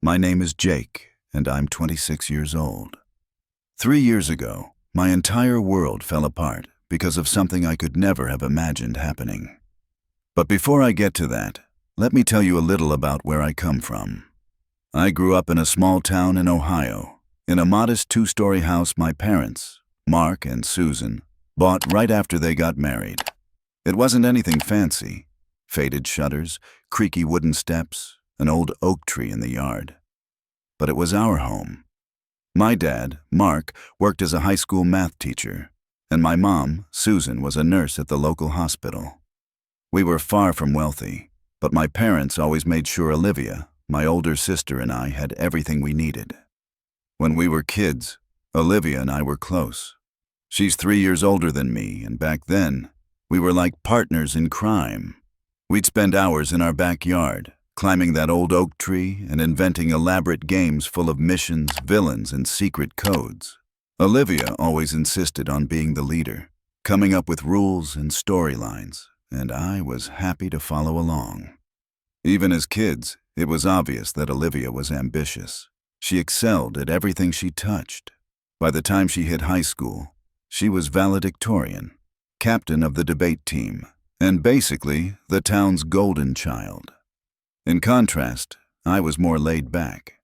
My name is Jake, and I'm 26 years old. 3 years ago, my entire world fell apart because of something I could never have imagined happening. But before I get to that, let me tell you a little about where I come from. I grew up in a small town in Ohio, in a modest 2-story house my parents, Mark and Susan, bought right after they got married. It wasn't anything fancy. Faded shutters, creaky wooden steps, an old oak tree in the yard. But it was our home. My dad, Mark, worked as a high school math teacher, and my mom, Susan, was a nurse at the local hospital. We were far from wealthy, but my parents always made sure Olivia, my older sister, and I had everything we needed. When we were kids, Olivia and I were close. She's 3 years older than me, and back then, we were like partners in crime. We'd spend hours in our backyard, climbing that old oak tree and inventing elaborate games full of missions, villains, and secret codes. Olivia always insisted on being the leader, coming up with rules and storylines, and I was happy to follow along. Even as kids, it was obvious that Olivia was ambitious. She excelled at everything she touched. By the time she hit high school, she was valedictorian, captain of the debate team, and basically the town's golden child. In contrast, I was more laid back.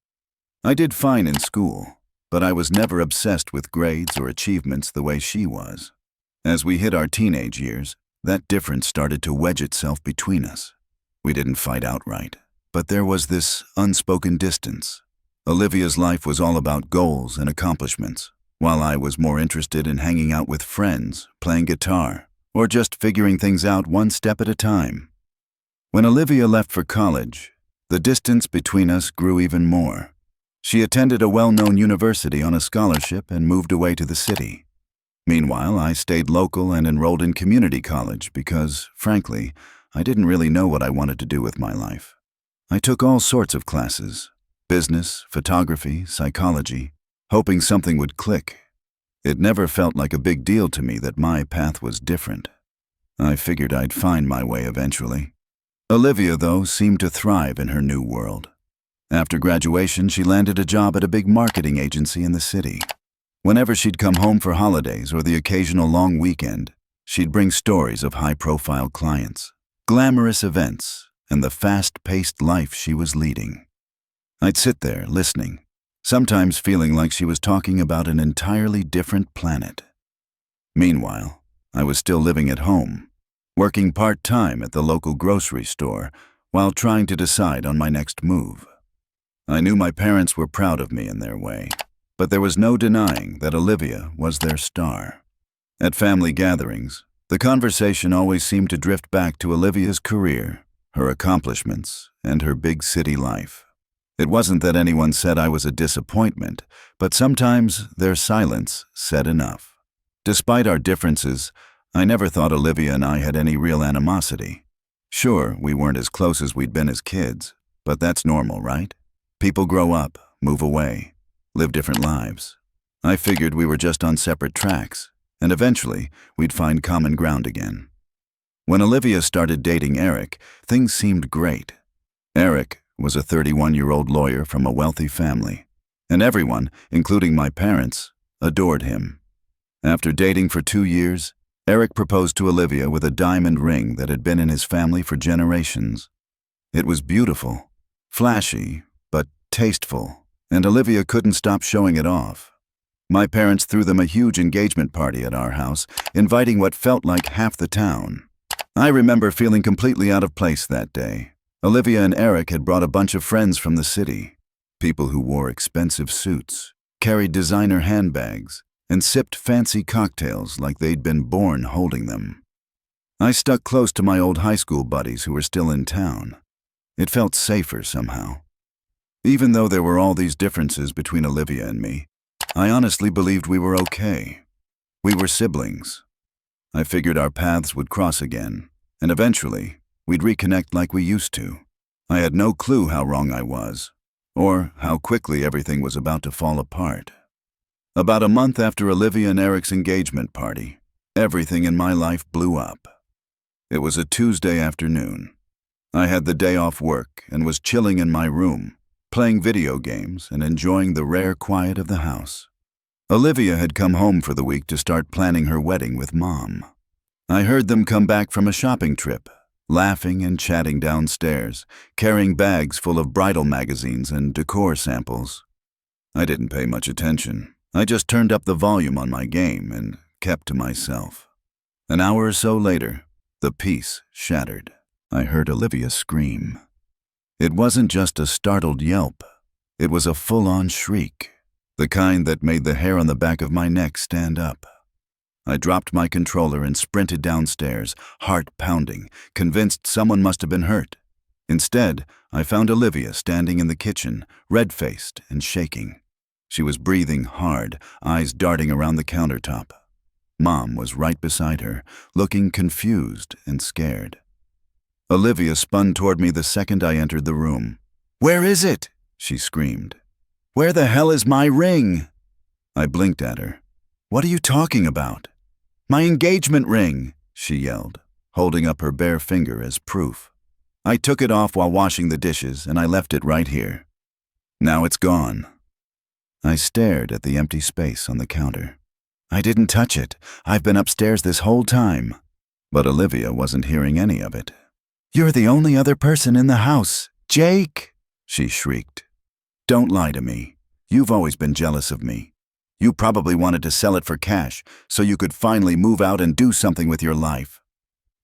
I did fine in school, but I was never obsessed with grades or achievements the way she was. As we hit our teenage years, that difference started to wedge itself between us. We didn't fight outright, but there was this unspoken distance. Olivia's life was all about goals and accomplishments, while I was more interested in hanging out with friends, playing guitar, or just figuring things out one step at a time. When Olivia left for college, the distance between us grew even more. She attended a well-known university on a scholarship and moved away to the city. Meanwhile, I stayed local and enrolled in community college because, frankly, I didn't really know what I wanted to do with my life. I took all sorts of classes: business, photography, psychology, hoping something would click. It never felt like a big deal to me that my path was different. I figured I'd find my way eventually. Olivia, though, seemed to thrive in her new world. After graduation, she landed a job at a big marketing agency in the city. Whenever she'd come home for holidays or the occasional long weekend, she'd bring stories of high-profile clients, glamorous events, and the fast-paced life she was leading. I'd sit there, listening, sometimes feeling like she was talking about an entirely different planet. Meanwhile, I was still living at home, working part-time at the local grocery store while trying to decide on my next move. I knew my parents were proud of me in their way, but there was no denying that Olivia was their star. At family gatherings, the conversation always seemed to drift back to Olivia's career, her accomplishments, and her big city life. It wasn't that anyone said I was a disappointment, but sometimes their silence said enough. Despite our differences, I never thought Olivia and I had any real animosity. Sure, we weren't as close as we'd been as kids, but that's normal, right? People grow up, move away, live different lives. I figured we were just on separate tracks, and eventually we'd find common ground again. When Olivia started dating Eric, things seemed great. Eric was a 31-year-old lawyer from a wealthy family, and everyone, including my parents, adored him. After dating for 2 years, Eric proposed to Olivia with a diamond ring that had been in his family for generations. It was beautiful, flashy, but tasteful, and Olivia couldn't stop showing it off. My parents threw them a huge engagement party at our house, inviting what felt like half the town. I remember feeling completely out of place that day. Olivia and Eric had brought a bunch of friends from the city, people who wore expensive suits, carried designer handbags, and sipped fancy cocktails like they'd been born holding them. I stuck close to my old high school buddies who were still in town. It felt safer somehow. Even though there were all these differences between Olivia and me, I honestly believed we were okay. We were siblings. I figured our paths would cross again, and eventually, we'd reconnect like we used to. I had no clue how wrong I was, or how quickly everything was about to fall apart. About a month after Olivia and Eric's engagement party, everything in my life blew up. It was a Tuesday afternoon. I had the day off work and was chilling in my room playing video games and enjoying the rare quiet of the house. Olivia had come home for the week to start planning her wedding with Mom. I heard them come back from a shopping trip, laughing and chatting downstairs, carrying bags full of bridal magazines and decor samples. I didn't pay much attention. I just turned up the volume on my game and kept to myself. An hour or so later, the peace shattered. I heard Olivia scream. It wasn't just a startled yelp. It was a full-on shriek, the kind that made the hair on the back of my neck stand up. I dropped my controller and sprinted downstairs, heart pounding, convinced someone must have been hurt. Instead, I found Olivia standing in the kitchen, red-faced and shaking. She was breathing hard, eyes darting around the countertop. Mom was right beside her, looking confused and scared. Olivia spun toward me the second I entered the room. "Where is it?" she screamed. "Where the hell is my ring?" I blinked at her. "What are you talking about?" "My engagement ring," she yelled, holding up her bare finger as proof. "I took it off while washing the dishes, and I left it right here. Now it's gone." I stared at the empty space on the counter. "I didn't touch it. I've been upstairs this whole time." But Olivia wasn't hearing any of it. "You're the only other person in the house, Jake!" she shrieked. "Don't lie to me. You've always been jealous of me. You probably wanted to sell it for cash so you could finally move out and do something with your life."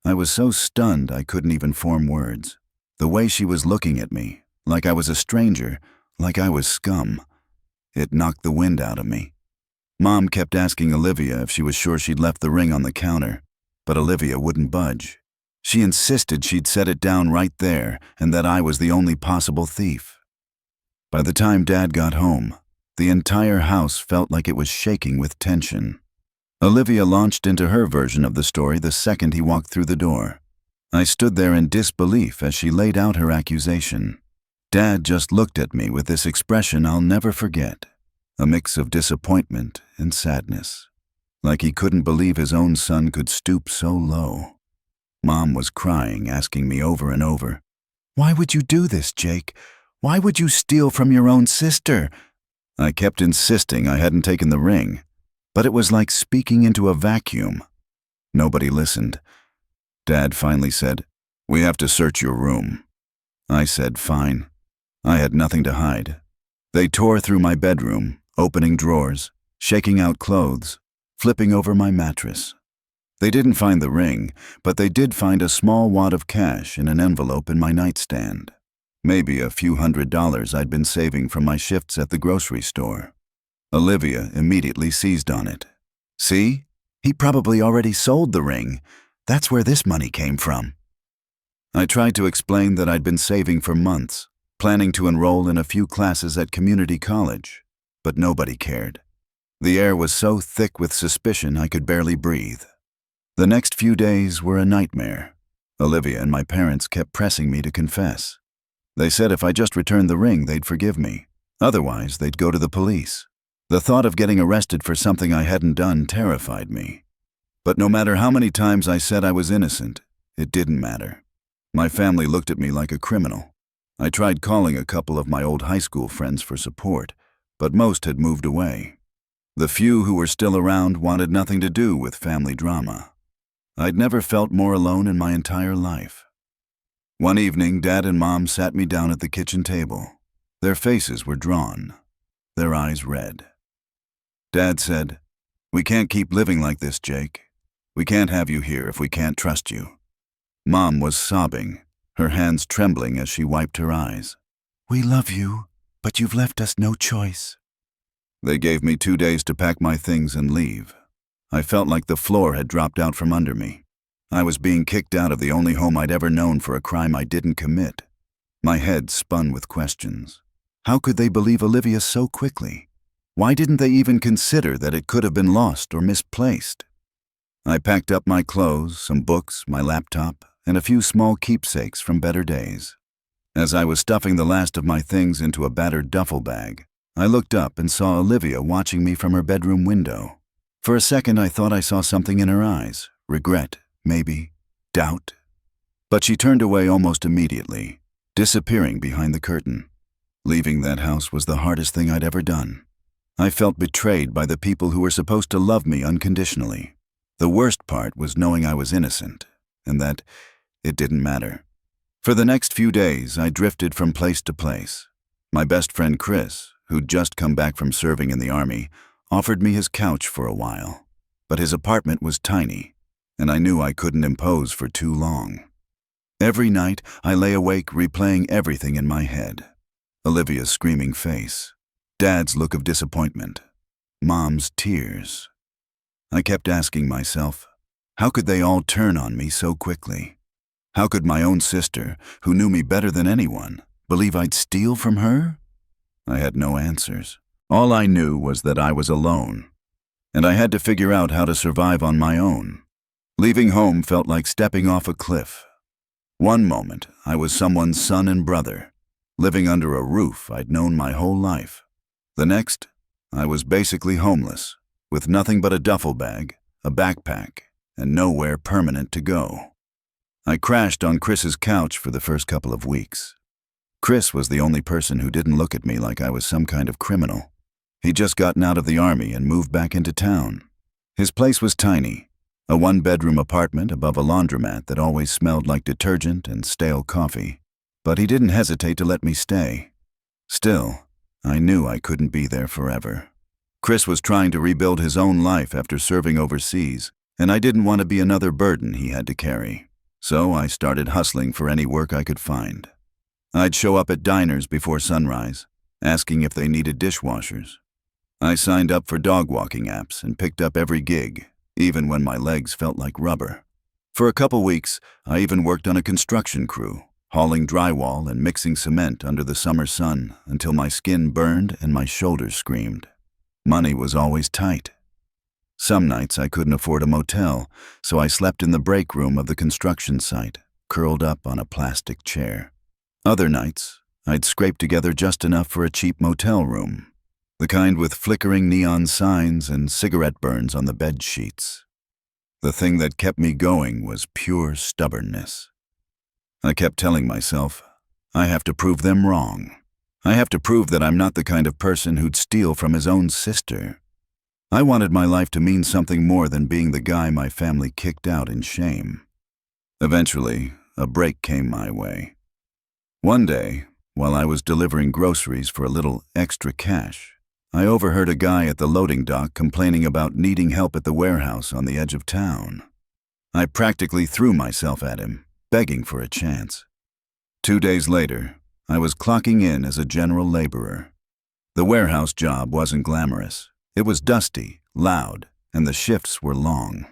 I was so stunned I couldn't even form words. The way she was looking at me, like I was a stranger, like I was scum, it knocked the wind out of me. Mom kept asking Olivia if she was sure she'd left the ring on the counter, but Olivia wouldn't budge. She insisted she'd set it down right there and that I was the only possible thief. By the time Dad got home, the entire house felt like it was shaking with tension. Olivia launched into her version of the story the second he walked through the door. I stood there in disbelief as she laid out her accusation. Dad just looked at me with this expression I'll never forget, a mix of disappointment and sadness, like he couldn't believe his own son could stoop so low. Mom was crying, asking me over and over, "Why would you do this, Jake? Why would you steal from your own sister?" I kept insisting I hadn't taken the ring, but it was like speaking into a vacuum. Nobody listened. Dad finally said, "We have to search your room." I said, "Fine." I had nothing to hide. They tore through my bedroom, opening drawers, shaking out clothes, flipping over my mattress. They didn't find the ring, but they did find a small wad of cash in an envelope in my nightstand. Maybe a few $100s I'd been saving from my shifts at the grocery store. Olivia immediately seized on it. "See? He probably already sold the ring. That's where this money came from." I tried to explain that I'd been saving for months, planning to enroll in a few classes at community college, but nobody cared. The air was so thick with suspicion I could barely breathe. The next few days were a nightmare. Olivia and my parents kept pressing me to confess. They said if I just returned the ring, they'd forgive me. Otherwise, they'd go to the police. The thought of getting arrested for something I hadn't done terrified me. But no matter how many times I said I was innocent, it didn't matter. My family looked at me like a criminal. I tried calling a couple of my old high school friends for support, but most had moved away. The few who were still around wanted nothing to do with family drama. I'd never felt more alone in my entire life. One evening, Dad and Mom sat me down at the kitchen table. Their faces were drawn, their eyes red. Dad said, "We can't keep living like this, Jake. We can't have you here if we can't trust you." Mom was sobbing, her hands trembling as she wiped her eyes. "We love you, but you've left us no choice." They gave me 2 days to pack my things and leave. I felt like the floor had dropped out from under me. I was being kicked out of the only home I'd ever known for a crime I didn't commit. My head spun with questions. How could they believe Olivia so quickly? Why didn't they even consider that it could have been lost or misplaced? I packed up my clothes, some books, my laptop, and a few small keepsakes from better days. As I was stuffing the last of my things into a battered duffel bag, I looked up and saw Olivia watching me from her bedroom window. For a second, I thought I saw something in her eyes, regret, maybe, doubt. But she turned away almost immediately, disappearing behind the curtain. Leaving that house was the hardest thing I'd ever done. I felt betrayed by the people who were supposed to love me unconditionally. The worst part was knowing I was innocent, and that it didn't matter. For the next few days, I drifted from place to place. My best friend Chris, who'd just come back from serving in the army, offered me his couch for a while. But his apartment was tiny, and I knew I couldn't impose for too long. Every night, I lay awake replaying everything in my head. Olivia's screaming face, Dad's look of disappointment, Mom's tears. I kept asking myself, how could they all turn on me so quickly? How could my own sister, who knew me better than anyone, believe I'd steal from her? I had no answers. All I knew was that I was alone, and I had to figure out how to survive on my own. Leaving home felt like stepping off a cliff. One moment, I was someone's son and brother, living under a roof I'd known my whole life. The next, I was basically homeless, with nothing but a duffel bag, a backpack, and nowhere permanent to go. I crashed on Chris's couch for the first couple of weeks. Chris was the only person who didn't look at me like I was some kind of criminal. He'd just gotten out of the army and moved back into town. His place was tiny, a one-bedroom apartment above a laundromat that always smelled like detergent and stale coffee. But he didn't hesitate to let me stay. Still, I knew I couldn't be there forever. Chris was trying to rebuild his own life after serving overseas, and I didn't want to be another burden he had to carry. So I started hustling for any work I could find. I'd show up at diners before sunrise, asking if they needed dishwashers. I signed up for dog walking apps and picked up every gig, even when my legs felt like rubber. For a couple weeks, I even worked on a construction crew, hauling drywall and mixing cement under the summer sun until my skin burned and my shoulders screamed. Money was always tight. Some nights I couldn't afford a motel, so I slept in the break room of the construction site, curled up on a plastic chair. Other nights, I'd scrape together just enough for a cheap motel room, the kind with flickering neon signs and cigarette burns on the bed sheets. The thing that kept me going was pure stubbornness. I kept telling myself, I have to prove them wrong. I have to prove that I'm not the kind of person who'd steal from his own sister. I wanted my life to mean something more than being the guy my family kicked out in shame. Eventually, a break came my way. One day, while I was delivering groceries for a little extra cash, I overheard a guy at the loading dock complaining about needing help at the warehouse on the edge of town. I practically threw myself at him, begging for a chance. 2 days later, I was clocking in as a general laborer. The warehouse job wasn't glamorous. It was dusty, loud, and the shifts were long.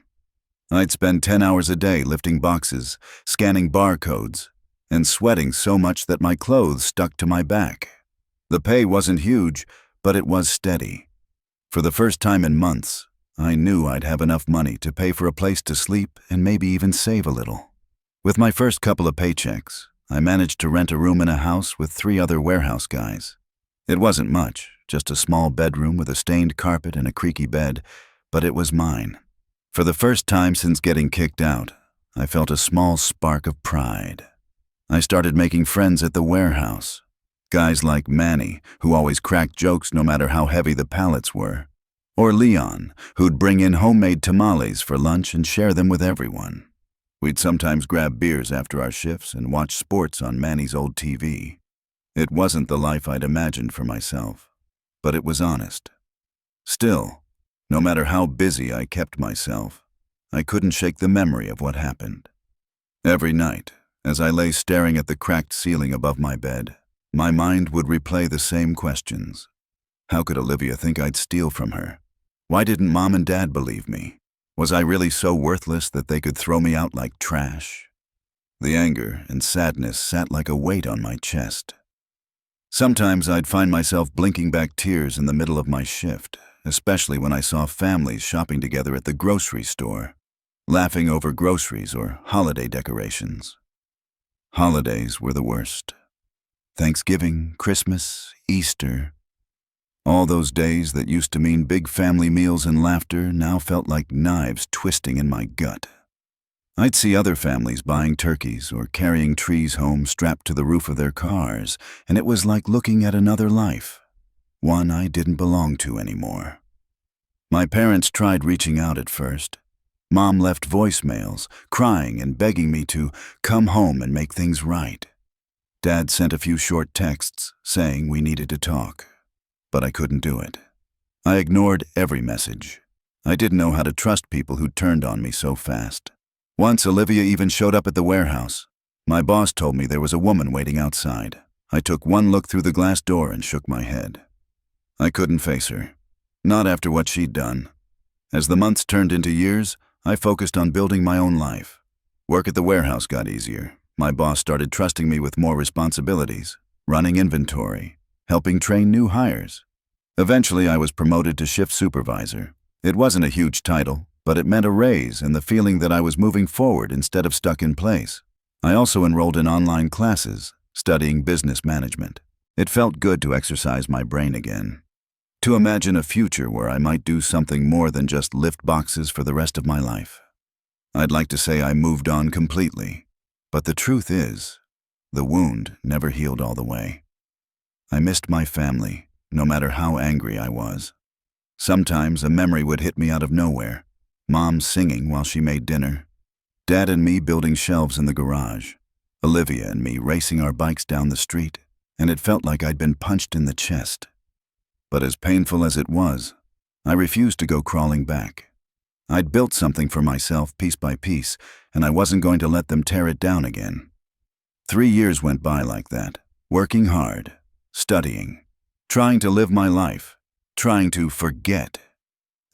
I'd spend 10 hours a day lifting boxes, scanning barcodes, and sweating so much that my clothes stuck to my back. The pay wasn't huge, but it was steady. For the first time in months, I knew I'd have enough money to pay for a place to sleep and maybe even save a little. With my first couple of paychecks, I managed to rent a room in a house with 3 other warehouse guys. It wasn't much, just a small bedroom with a stained carpet and a creaky bed, but it was mine. For the first time since getting kicked out, I felt a small spark of pride. I started making friends at the warehouse. Guys like Manny, who always cracked jokes no matter how heavy the pallets were. Or Leon, who'd bring in homemade tamales for lunch and share them with everyone. We'd sometimes grab beers after our shifts and watch sports on Manny's old TV. It wasn't the life I'd imagined for myself, but it was honest. Still, no matter how busy I kept myself, I couldn't shake the memory of what happened. Every night, as I lay staring at the cracked ceiling above my bed, my mind would replay the same questions. How could Olivia think I'd steal from her? Why didn't Mom and Dad believe me? Was I really so worthless that they could throw me out like trash? The anger and sadness sat like a weight on my chest. Sometimes I'd find myself blinking back tears in the middle of my shift, especially when I saw families shopping together at the grocery store, laughing over groceries or holiday decorations. Holidays were the worst. Thanksgiving, Christmas, Easter. All those days that used to mean big family meals and laughter now felt like knives twisting in my gut. I'd see other families buying turkeys or carrying trees home strapped to the roof of their cars, and it was like looking at another life, one I didn't belong to anymore. My parents tried reaching out at first. Mom left voicemails, crying and begging me to come home and make things right. Dad sent a few short texts saying we needed to talk, but I couldn't do it. I ignored every message. I didn't know how to trust people who turned on me so fast. Once Olivia even showed up at the warehouse. My boss told me there was a woman waiting outside. I took one look through the glass door and shook my head. I couldn't face her, not after what she'd done. As the months turned into years, I focused on building my own life. Work at the warehouse got easier. My boss started trusting me with more responsibilities, running inventory, helping train new hires. Eventually, I was promoted to shift supervisor. It wasn't a huge title, but it meant a raise and the feeling that I was moving forward instead of stuck in place. I also enrolled in online classes, studying business management. It felt good to exercise my brain again, to imagine a future where I might do something more than just lift boxes for the rest of my life. I'd like to say I moved on completely, but the truth is, the wound never healed all the way. I missed my family, no matter how angry I was. Sometimes a memory would hit me out of nowhere. Mom singing while she made dinner. Dad and me building shelves in the garage. Olivia and me racing our bikes down the street, and it felt like I'd been punched in the chest. But as painful as it was, I refused to go crawling back. I'd built something for myself piece by piece, and I wasn't going to let them tear it down again. 3 years went by like that, working hard, studying, trying to live my life, trying to forget.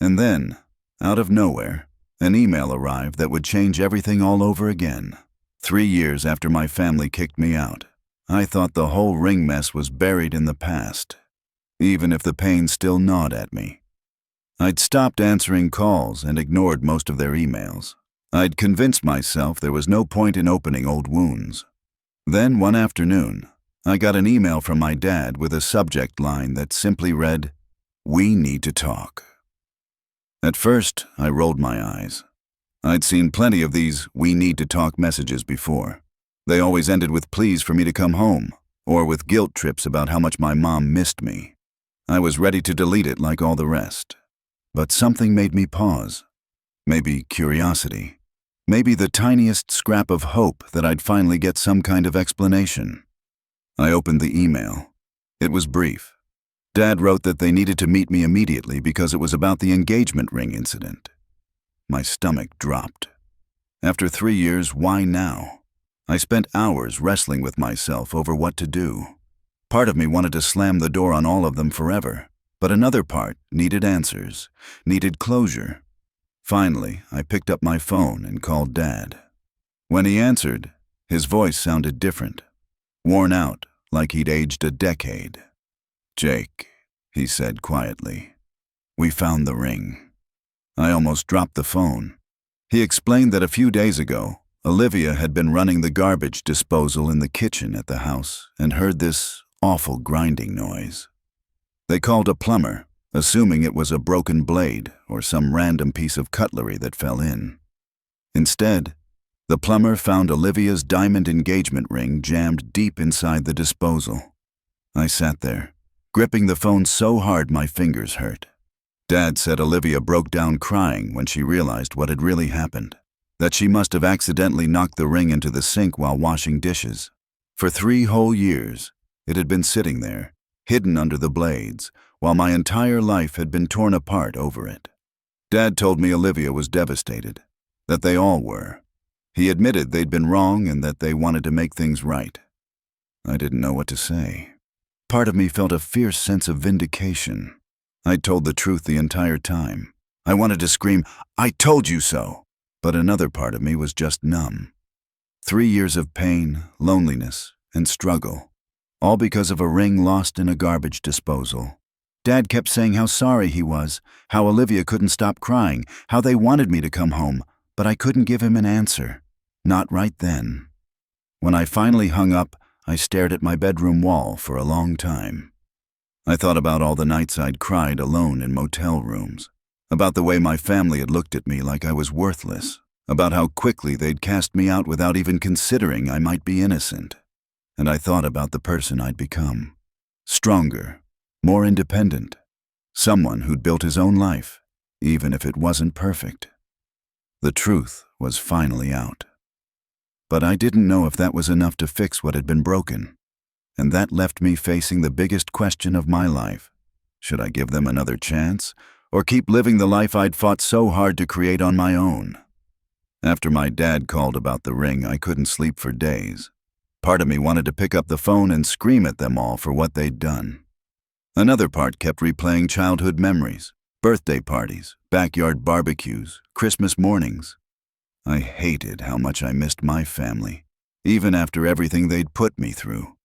And then, out of nowhere, an email arrived that would change everything all over again. 3 years after my family kicked me out, I thought the whole ring mess was buried in the past, even if the pain still gnawed at me. I'd stopped answering calls and ignored most of their emails. I'd convinced myself there was no point in opening old wounds. Then one afternoon, I got an email from my dad with a subject line that simply read, "We need to talk." At first, I rolled my eyes. I'd seen plenty of these "we need to talk" messages before. They always ended with pleas for me to come home, or with guilt trips about how much my mom missed me. I was ready to delete it like all the rest. But something made me pause. Maybe curiosity. Maybe the tiniest scrap of hope that I'd finally get some kind of explanation. I opened the email. It was brief. Dad wrote that they needed to meet me immediately because it was about the engagement ring incident. My stomach dropped. After 3 years, why now? I spent hours wrestling with myself over what to do. Part of me wanted to slam the door on all of them forever, but another part needed answers, needed closure. Finally, I picked up my phone and called Dad. When he answered, his voice sounded different, worn out, like he'd aged a decade. "Jake," he said quietly, "we found the ring." I almost dropped the phone. He explained that a few days ago, Olivia had been running the garbage disposal in the kitchen at the house and heard this awful grinding noise. They called a plumber, assuming it was a broken blade or some random piece of cutlery that fell in. Instead, the plumber found Olivia's diamond engagement ring jammed deep inside the disposal. I sat there, gripping the phone so hard my fingers hurt. Dad said Olivia broke down crying when she realized what had really happened, that she must have accidentally knocked the ring into the sink while washing dishes. For 3 whole years, it had been sitting there, hidden under the blades, while my entire life had been torn apart over it. Dad told me Olivia was devastated, that they all were. He admitted they'd been wrong and that they wanted to make things right. I didn't know what to say. Part of me felt a fierce sense of vindication. I'd told the truth the entire time. I wanted to scream, "I told you so!" But another part of me was just numb. 3 years of pain, loneliness, and struggle, all because of a ring lost in a garbage disposal. Dad kept saying how sorry he was, how Olivia couldn't stop crying, how they wanted me to come home, but I couldn't give him an answer. Not right then. When I finally hung up, I stared at my bedroom wall for a long time. I thought about all the nights I'd cried alone in motel rooms, about the way my family had looked at me like I was worthless, about how quickly they'd cast me out without even considering I might be innocent. And I thought about the person I'd become. Stronger, more independent, someone who'd built his own life, even if it wasn't perfect. The truth was finally out. But I didn't know if that was enough to fix what had been broken. And that left me facing the biggest question of my life. Should I give them another chance, or keep living the life I'd fought so hard to create on my own? After my dad called about the ring, I couldn't sleep for days. Part of me wanted to pick up the phone and scream at them all for what they'd done. Another part kept replaying childhood memories, birthday parties, backyard barbecues, Christmas mornings. I hated how much I missed my family, even after everything they'd put me through.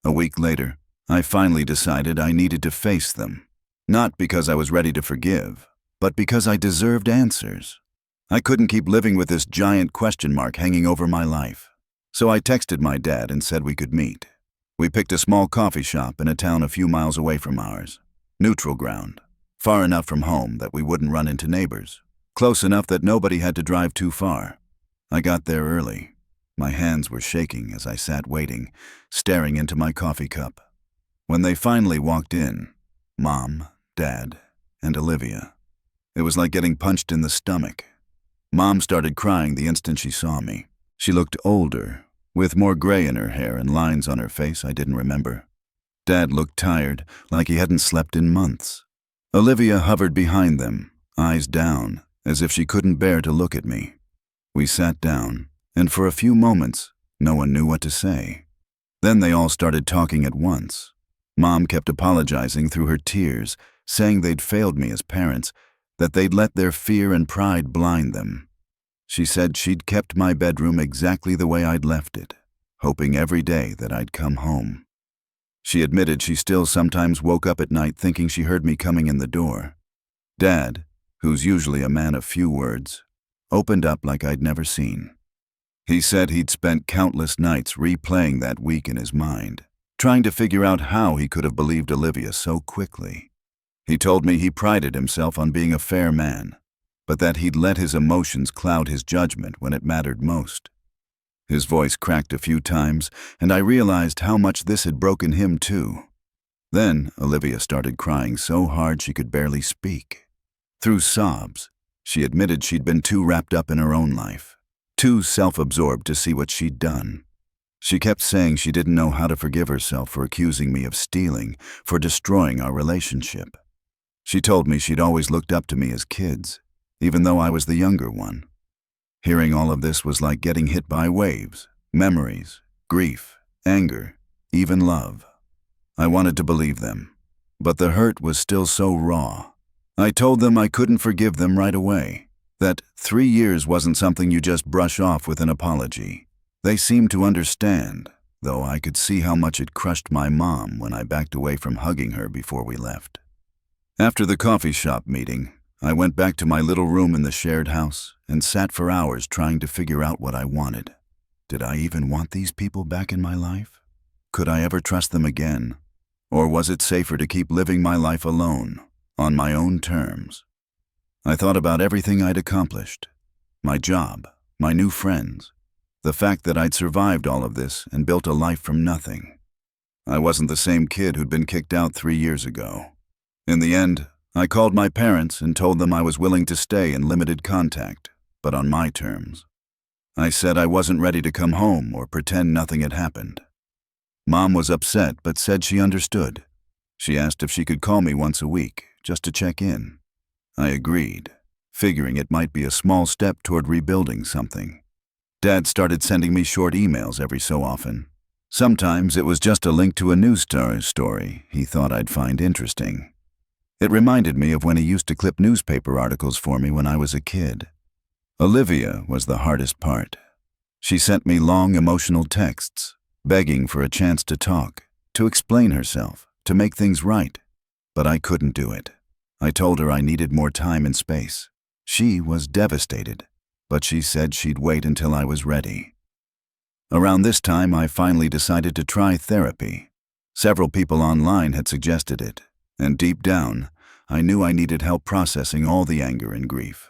A week later, I finally decided I needed to face them. Not because I was ready to forgive, but because I deserved answers. I couldn't keep living with this giant question mark hanging over my life. So I texted my dad and said we could meet. We picked a small coffee shop in a town a few miles away from ours. Neutral ground, far enough from home that we wouldn't run into neighbors, close enough that nobody had to drive too far. I got there early. My hands were shaking as I sat waiting, staring into my coffee cup. When they finally walked in, Mom, Dad, and Olivia, it was like getting punched in the stomach. Mom started crying the instant she saw me. She looked older, with more gray in her hair and lines on her face I didn't remember. Dad looked tired, like he hadn't slept in months. Olivia hovered behind them, eyes down, as if she couldn't bear to look at me. We sat down, and for a few moments, no one knew what to say. Then they all started talking at once. Mom kept apologizing through her tears, saying they'd failed me as parents, that they'd let their fear and pride blind them. She said she'd kept my bedroom exactly the way I'd left it, hoping every day that I'd come home. She admitted she still sometimes woke up at night thinking she heard me coming in the door. Dad, who's usually a man of few words, opened up like I'd never seen. He said he'd spent countless nights replaying that week in his mind, trying to figure out how he could have believed Olivia so quickly. He told me he prided himself on being a fair man, but that he'd let his emotions cloud his judgment when it mattered most. His voice cracked a few times, and I realized how much this had broken him too. Then Olivia started crying so hard she could barely speak. Through sobs, she admitted she'd been too wrapped up in her own life, too self-absorbed to see what she'd done. She kept saying she didn't know how to forgive herself for accusing me of stealing, for destroying our relationship. She told me she'd always looked up to me as kids, even though I was the younger one. Hearing all of this was like getting hit by waves, memories, grief, anger, even love. I wanted to believe them, but the hurt was still so raw. I told them I couldn't forgive them right away, that 3 years wasn't something you just brush off with an apology. They seemed to understand, though I could see how much it crushed my mom when I backed away from hugging her before we left. After the coffee shop meeting, I went back to my little room in the shared house and sat for hours trying to figure out what I wanted. Did I even want these people back in my life? Could I ever trust them again? Or was it safer to keep living my life alone, on my own terms? I thought about everything I'd accomplished. My job, my new friends, the fact that I'd survived all of this and built a life from nothing. I wasn't the same kid who'd been kicked out 3 years ago. In the end, I called my parents and told them I was willing to stay in limited contact, but on my terms. I said I wasn't ready to come home or pretend nothing had happened. Mom was upset but said she understood. She asked if she could call me once a week, just to check in. I agreed, figuring it might be a small step toward rebuilding something. Dad started sending me short emails every so often. Sometimes it was just a link to a news story he thought I'd find interesting. It reminded me of when he used to clip newspaper articles for me when I was a kid. Olivia was the hardest part. She sent me long, emotional texts, begging for a chance to talk, to explain herself, to make things right. But I couldn't do it. I told her I needed more time and space. She was devastated, but she said she'd wait until I was ready. Around this time, I finally decided to try therapy. Several people online had suggested it, and deep down, I knew I needed help processing all the anger and grief.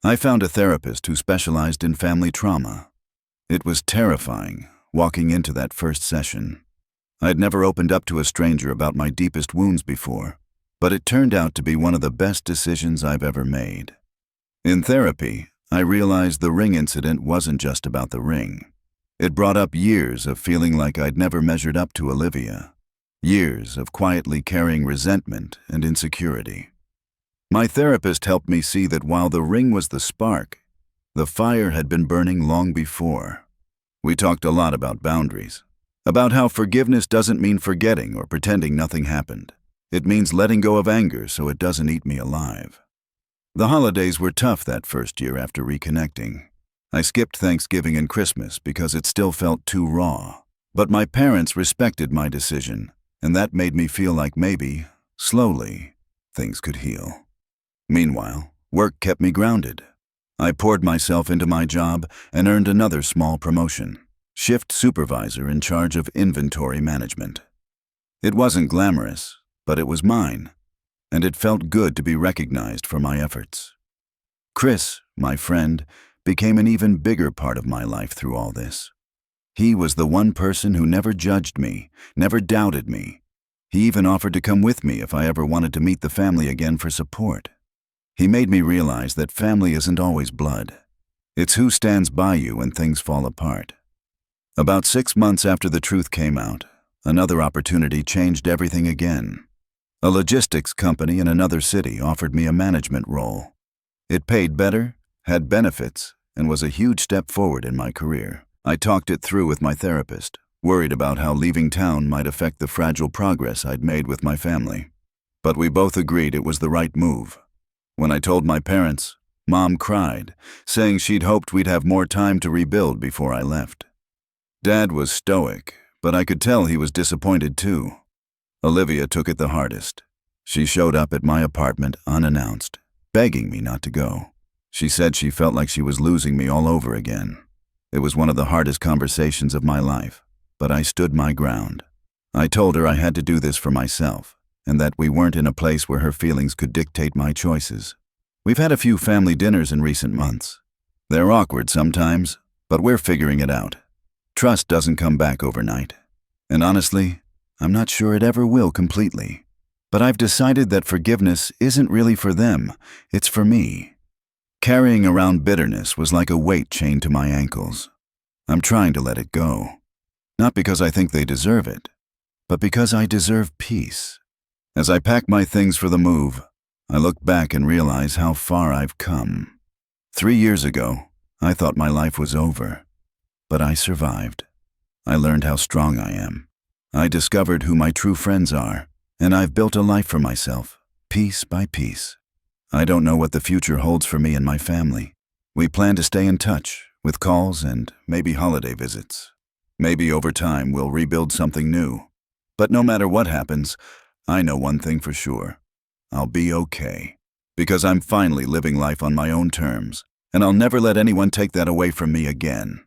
I found a therapist who specialized in family trauma. It was terrifying, walking into that first session. I'd never opened up to a stranger about my deepest wounds before, but it turned out to be one of the best decisions I've ever made. In therapy, I realized the ring incident wasn't just about the ring. It brought up years of feeling like I'd never measured up to Olivia. Years of quietly carrying resentment and insecurity. My therapist helped me see that while the ring was the spark, the fire had been burning long before. We talked a lot about boundaries, about how forgiveness doesn't mean forgetting or pretending nothing happened. It means letting go of anger so it doesn't eat me alive. The holidays were tough that first year after reconnecting. I skipped Thanksgiving and Christmas because it still felt too raw. But my parents respected my decision, and that made me feel like maybe, slowly, things could heal. Meanwhile, work kept me grounded. I poured myself into my job and earned another small promotion, shift supervisor in charge of inventory management. It wasn't glamorous, but it was mine, and it felt good to be recognized for my efforts. Chris, my friend, became an even bigger part of my life through all this. He was the one person who never judged me, never doubted me. He even offered to come with me if I ever wanted to meet the family again for support. He made me realize that family isn't always blood. It's who stands by you when things fall apart. About 6 months after the truth came out, another opportunity changed everything again. A logistics company in another city offered me a management role. It paid better, had benefits, and was a huge step forward in my career. I talked it through with my therapist, worried about how leaving town might affect the fragile progress I'd made with my family. But we both agreed it was the right move. When I told my parents, Mom cried, saying she'd hoped we'd have more time to rebuild before I left. Dad was stoic, but I could tell he was disappointed too. Olivia took it the hardest. She showed up at my apartment unannounced, begging me not to go. She said she felt like she was losing me all over again. It was one of the hardest conversations of my life, but I stood my ground. I told her I had to do this for myself, and that we weren't in a place where her feelings could dictate my choices. We've had a few family dinners in recent months. They're awkward sometimes, but we're figuring it out. Trust doesn't come back overnight. And honestly, I'm not sure it ever will completely. But I've decided that forgiveness isn't really for them, it's for me. Carrying around bitterness was like a weight chained to my ankles. I'm trying to let it go. Not because I think they deserve it, but because I deserve peace. As I pack my things for the move, I look back and realize how far I've come. 3 years ago, I thought my life was over. But I survived. I learned how strong I am. I discovered who my true friends are, and I've built a life for myself, piece by piece. I don't know what the future holds for me and my family. We plan to stay in touch, with calls and maybe holiday visits. Maybe over time we'll rebuild something new. But no matter what happens, I know one thing for sure. I'll be okay. Because I'm finally living life on my own terms, and I'll never let anyone take that away from me again.